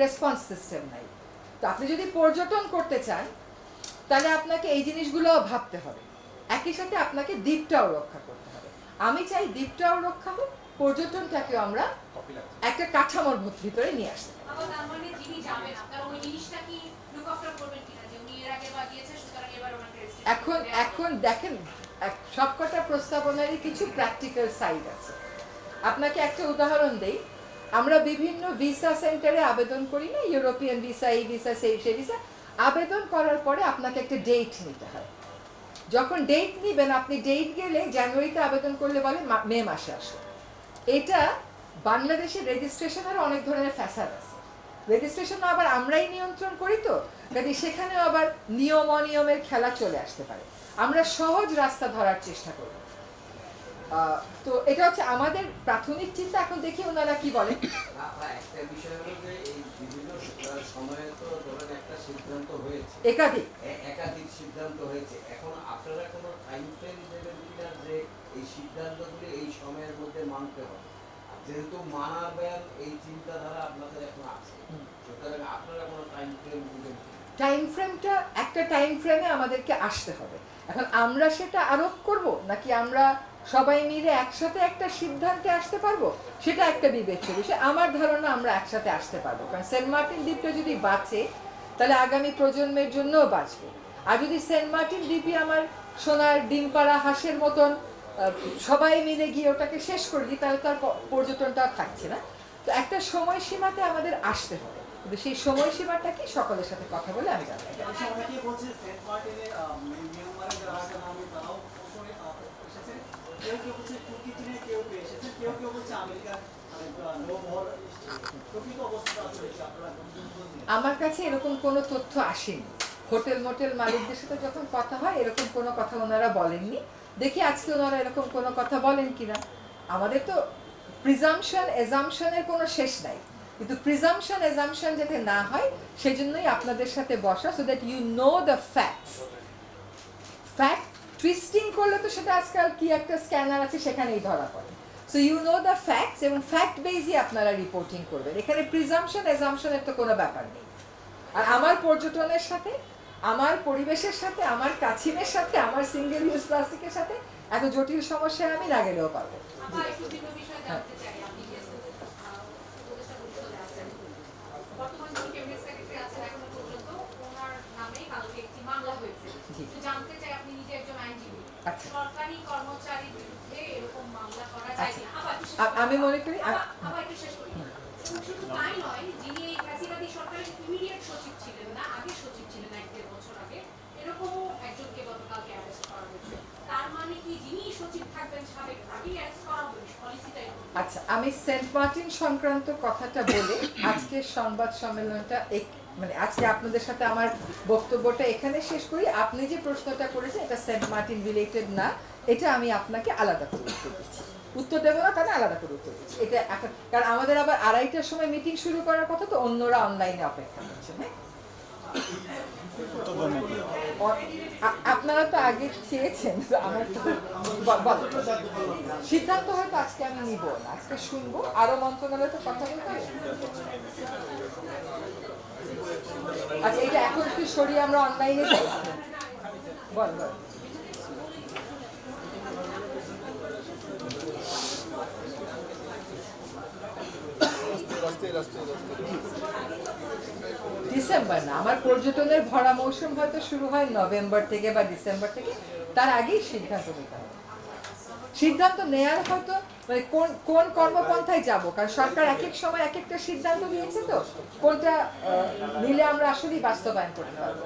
Response system নাই। তো আপনি যদি পর্যটন করতে চান তাহলে আপনাকে এই জিনিসগুলোও ভাবতে হবে, একই সাথে আপনাকে দ্বীপটাও রক্ষা করতে হবে। আমি চাই দ্বীপটাও রক্ষা হোক, পর্যটনটাকেও আমরা একটা কাঠামোর ভিতরে নিয়ে আসতে এখন এখন দেখেন সবকটা প্রস্তাবনারই কিছু প্র্যাকটিক্যাল সাইড আছে। আপনাকে একটা উদাহরণ দেই, আমরা বিভিন্ন ভিসা সেন্টারে আবেদন করি না, ইউরোপিয়ান ভিসা, এই ভিসা, সেই ভিসা। আবেদন করার পরে আপনাকে একটা ডেট নিতে হয়। যখন ডেট নেবেন, আপনি ডেট গেলে জানুয়ারিতে আবেদন করলে বলে মে মাসে আসো। এটা বাংলাদেশের রেজিস্ট্রেশনের অনেক ধরনের ফ্যাসাদ আছে। রেজিস্ট্রেশন আবার আমরাই নিয়ন্ত্রণ করি, তো কাজে সেখানেও আবার নিয়ম অনিয়মের খেলা চলে আসতে পারে। আমরা সহজ রাস্তা ধরার চেষ্টা করব। তো এটা হচ্ছে আমাদের প্রাথমিক চিন্তা। এখন দেখি ওনারা কি বলেন। একটা বিষয় হলো যে এই বিভিন্ন সময়ে তো ধরেন একটা সিদ্ধান্ত হয়েছে, একাধিক সিদ্ধান্ত হয়েছে। এখন আপনারা কোনো টাইম ফ্রেম দেবেন কিনা যে এই সিদ্ধান্তগুলি এই সময়ের মধ্যে মানতে হবে? যেহেতু মানাবেন এই চিন্তাধারা আপনাদের এখন আছে, সুতরাং আপনারা কোনো টাইম ফ্রেম দিবেন? টাইম ফ্রেমটা একটা টাইম ফ্রেমে আমাদেরকে আসতে হবে। এখন আমরা সেটা আরোপ করব নাকি আমরা সবাই মিলে একসাথে একটা সিদ্ধান্তে আসতে পারবো, সেটা একটা বিবেচ্য বিষয়। আমার ধারণা আমরা একসাথে আসতে পারবো, কারণ সেন্ট মার্টিন দ্বীপটা যদি বাঁচে তাহলে আগামী প্রজন্মের জন্যও বাঁচবে। আর যদি সেন্ট মার্টিন দ্বীপই আমার সোনার ডিম পাড়া হাঁসের মতন সবাই মিলে গিয়ে ওটাকে শেষ করে দিই, তাহলে তো আর পর্যটনটা থাকছে না। তো একটা সময়সীমাতে আমাদের আসতে হবে, কিন্তু সেই সময়সীমাটা কি সকলের সাথে কথা বলে আমি জানতে চাই। আমার কাছে এরকম কোনো তথ্য আসেনি। হোটেল মোটেল মালিকদের সাথে যখন কথা হয় এরকম কোনো কথা ওনারা বলেননি। দেখি আজকে ওনারা এরকম কোনো কথা বলেন কিনা। আমাদের তো প্রিজাম্পশন এজাম্পশনের কোনো শেষ নাই, কিন্তু প্রিজাম্পশন এজাম্পশন যাতে না হয় সেজন্যই আপনাদের সাথে বসা, so that you know the facts. Fact twisting করলে তো সেটা আজকাল কি একটা স্ক্যানার আছে সেখানেই ধরা পড়ে। So you know the facts এবং ফ্যাক্ট বেসই আপনারা রিপোর্টিং করবেন। এখানে প্রিজাম্পশন এজাম্পশনের তো কোনো ব্যাপার নেই। আর আমার পর্যটনের সাথে, আমার পরিবেশের সাথে, আমার কাছিমের সাথে, আমার সিঙ্গেল ইউজ প্লাস্টিকের সাথে এত জটিল সমস্যায় আমি না গেলেও পারবো। আমি মনে করি আচ্ছা, আমি সেন্ট মার্টিন সংক্রান্ত কথাটা বলে আজকের সংবাদ সম্মেলনটা মানে আজকে আপনাদের সাথে আমার বক্তব্যটা এখানে শেষ করি। আপনি যে প্রশ্নটা করেছেন এটা সেন্ট মার্টিন রিলেটেড না, এটা আমি আপনাকে আলাদা করে উত্তর দিচ্ছি। উত্তর দেবো না, তাহলে আলাদা করে উত্তর দিচ্ছি এটা এখন, কারণ আমাদের আবার 2:30টার সময় মিটিং শুরু করার কথা, তো অন্যরা অনলাইনে অপেক্ষা করছেন। হ্যাঁ, আপনারা তো আগে চেয়েছেন, আমার সিদ্ধান্ত হয়তো আজকে আমি নিব না, আজকে শুনবো, আরো মন্ত্রণালয় তো কথা বলতে হবে। আচ্ছা, এটা এখন একটু সরিয়ে আমরা অনলাইনে যাই। বল বল। ডিসেম্বর না, আমার পর্যটনের ভরা মৌসুম হয়তো শুরু হয় নভেম্বর থেকে বা ডিসেম্বর থেকে, তার আগেই সিদ্ধান্ত নিতে হবে। সিদ্ধান্ত নেয়ার হয়তো মানে কোন কর্মপন্থায় যাব, কারণ সরকার এক এক সময় এক একটা সিদ্ধান্ত নিয়েছে, তো কোনটা নিলে আমরা আসলেই বাস্তবায়ন করতে পারবো।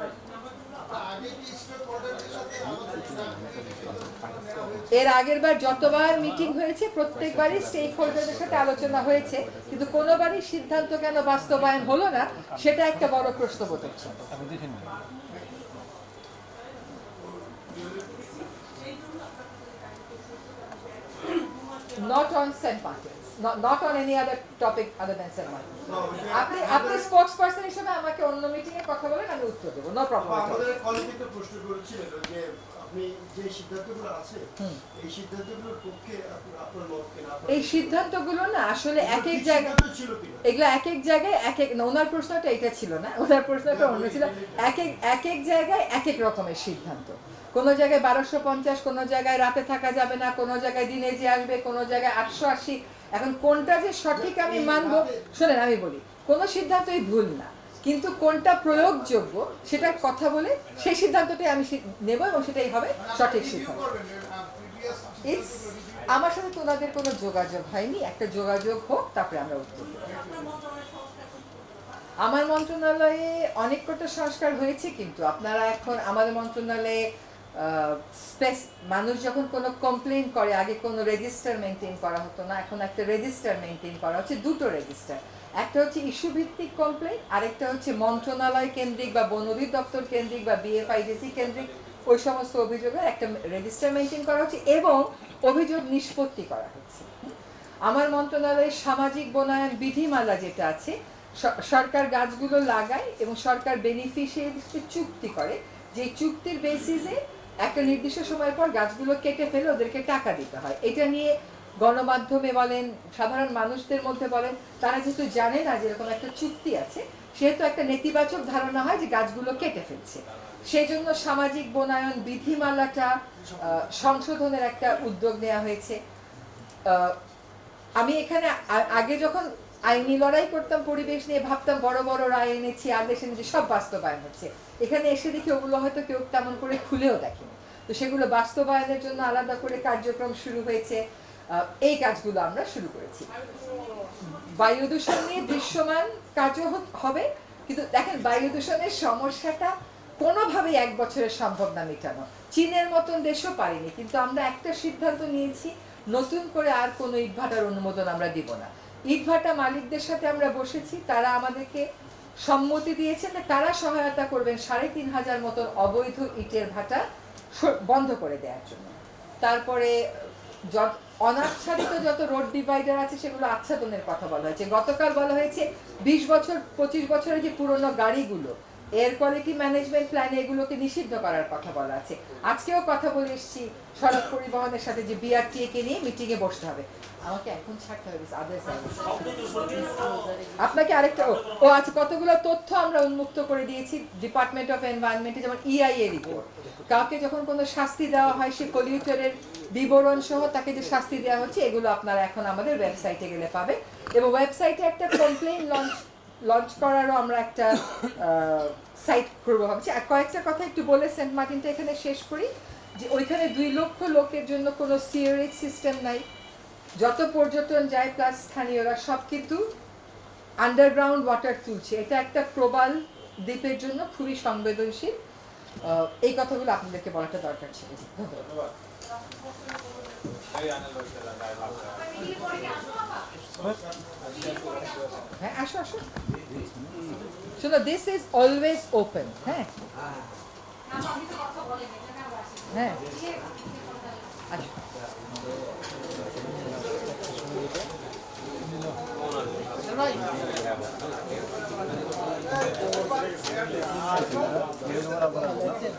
এর আগের বার যতবার মিটিং হয়েছে প্রত্যেকবারই স্টেক হোল্ডারদের সাথে আলোচনা হয়েছে, কিন্তু কোনোবারই সিদ্ধান্ত কেন বাস্তবায়ন হলো না সেটা একটা বড় প্রশ্নবোধক। Not on St. Martin's, not on any other topic other than St. Martin. আপনি স্পোর্টস পারসন হিসেবে আমাকে অন্য মিটিং এ কথা বলেন, আমি উত্তর দেব, নো প্রবলেম। আমাদের কলেজে প্রশ্ন করেছিলেন যে আপনি যে সিদ্ধান্তগুলো আছে এই সিদ্ধান্তগুলোর পক্ষে আপনার মত কিনা? এই সিদ্ধান্তগুলো না আসলে এক এক জায়গায় এগুলো এক এক জায়গায় এক এক, ওনার প্রশ্নটা এটা ছিল না, ওনার প্রশ্নটা অন্য ছিল। এক এক জায়গায় এক এক রকমের সিদ্ধান্ত। কোন জায়গায় 1250, কোন জায়গায় রাতে থাকা যাবে না, কোন জায়গায় দিনে যে আসবে, কোন জায়গায় 880। এখন কোনটা যে সঠিক আমি মানবো, শোনেন আমি বলি, কোনো সিদ্ধান্তই ভুল না, কিন্তু কোনটা প্রয়োগযোগ্য সেটার কথা বলে সেই সিদ্ধান্তটাই আমি নেব এবং সেটাই হবে সঠিক সিদ্ধান্ত। আমার সাথে তোমাদের কোনো যোগাযোগ হয়নি, একটা যোগাযোগ হোক তারপরে আমরা উত্তর দেব। আমার মন্ত্রণালয়ে অনেক কটা সংস্কার হয়েছে, কিন্তু আপনারা এখন আমাদের মন্ত্রণালয়ে মানুষ যখন কোনো কমপ্লেইন করে, আগে কোনো রেজিস্টার মেনটেন করা হতো না, এখন একটা রেজিস্টার মেনটেন করা হচ্ছে, দুটো রেজিস্টার। একটা হচ্ছে ইস্যু ভিত্তিক কমপ্লেইন, আরেকটা হচ্ছে মন্ত্রণালয় কেন্দ্রিক বা বন অধিদপ্তর কেন্দ্রিক বা বিএফআইডিসি কেন্দ্রিক ওই সমস্ত অভিযোগের একটা রেজিস্টার মেনটেন করা হচ্ছে এবং অভিযোগ নিষ্পত্তি করা হচ্ছে। আমার মন্ত্রণালয়ের সামাজিক বনায়ন বিধিমালা যেটা আছে, সরকার গাছগুলো লাগায় এবং সরকার বেনিফিশিয়ারিকে চুক্তি করে, যে চুক্তির বেসিসে একটা নির্দিষ্ট সময় পর গাছগুলো কেটে ফেলে ওদেরকে টাকা দিতে হয়। এটা নিয়ে গণমাধ্যমে বলেন, সাধারণ মানুষদের মধ্যে বলেন, তারা যেহেতু জানে না যে এরকম একটা চুক্তি আছে, সেহেতু একটা নেতিবাচক ধারণা হয় যে গাছগুলো কেটে ফেলছে। সেই জন্য সামাজিক বনায়ন বিধিমালাটা সংশোধনের একটা উদ্যোগ নেওয়া হয়েছে। আমি এখানে আগে যখন আইনি লড়াই করতাম পরিবেশ নিয়ে, ভাবতাম বড় বড় রায় এনেছি, আদেশ এনেছি, সব বাস্তবায়ন হচ্ছে। এখানে এসে দেখি ওগুলো হয়তো কেউ তেমন করে খুলেও দেখেনি, তো সেগুলো বাস্তবায়নের জন্য আলাদা করে কার্যক্রম শুরু হয়েছে। এই কাজগুলো আমরা শুরু করেছি। বায়ু দূষণ নিয়ে দৃশ্যমান কাজও হবে, কিন্তু দেখেন বায়ু দূষণের সমস্যাটা কোনোভাবেই এক বছরের সম্ভব না মেটানো। চীনের মতন দেশও পারেনি, কিন্তু আমরা একটা সিদ্ধান্ত নিয়েছি, নতুন করে আর কোনো ইটভাটার অনুমোদন আমরা দিব না। ইটভাটা মালিকদের সাথে আমরা বসেছি, তারা আমাদেরকে সম্মতি দিয়েছেন, তারা সহায়তা করবেন 3500 মতন অবৈধ ইটের ভাটা বন্ধ করে দেওয়ার জন্য। তারপরে অনাচ্ছাদিত যত রোড ডিভাইডার আছে সেগুলো আচ্ছাদনের কথা বলা হয়েছে। গতকাল বলা হয়েছে 20 বছর 25 বছরের যে পুরনো গাড়িগুলো, এয়ার কোয়ালিটি ম্যানেজমেন্ট প্ল্যানে এগুলোকে নিষিদ্ধ করার কথা বলা আছে। আজকেও কথা বলে এসেছি সড়ক পরিবহনের সাথে যে বিআরটিএ কে নিয়ে মিটিংয়ে বসতে হবে। আমাকে এখন ছাড়তে হবে, আপনাকে আরেকটা ও আচ্ছা, কতগুলো তথ্য আমরা উন্মুক্ত করে দিয়েছি ডিপার্টমেন্ট অফ এনভায়রনমেন্টে, যেমন ইআইএ রিপোর্ট। কাউকে যখন কোনো শাস্তি দেওয়া হয়, সে পলিউটারের বিবরণ সহ তাকে যে শাস্তি দেওয়া হচ্ছে, এগুলো আপনারা এখন আমাদের ওয়েবসাইটে গেলে পাবে। এবং ওয়েবসাইটে একটা কমপ্লেইন লঞ্চ করারও আমরা একটা সাইট করবো ভাবছি। আর কয়েকটা কথা একটু বলে সেন্ট মার্টিনটা এখানে শেষ করি, যে ওইখানে 2 লক্ষ লোকের জন্য কোনো সিওরেজ সিস্টেম নাই। যত পর্যটন যায় প্লাস স্থানীয়রা সব কিন্তু আন্ডারগ্রাউন্ড ওয়াটার তুলছে। এটা একটা প্রবাল দ্বীপের জন্য খুবই সংবেদনশীল। এই কথাগুলো আপনাদেরকে বলাটা দরকার ছিল। ধন্যবাদ। হ্যাঁ, আসো আসো, শোনো, দিস ইজ অলওয়েজ ওপেন। হ্যাঁ হ্যাঁ, আসো। কেমন আছেন?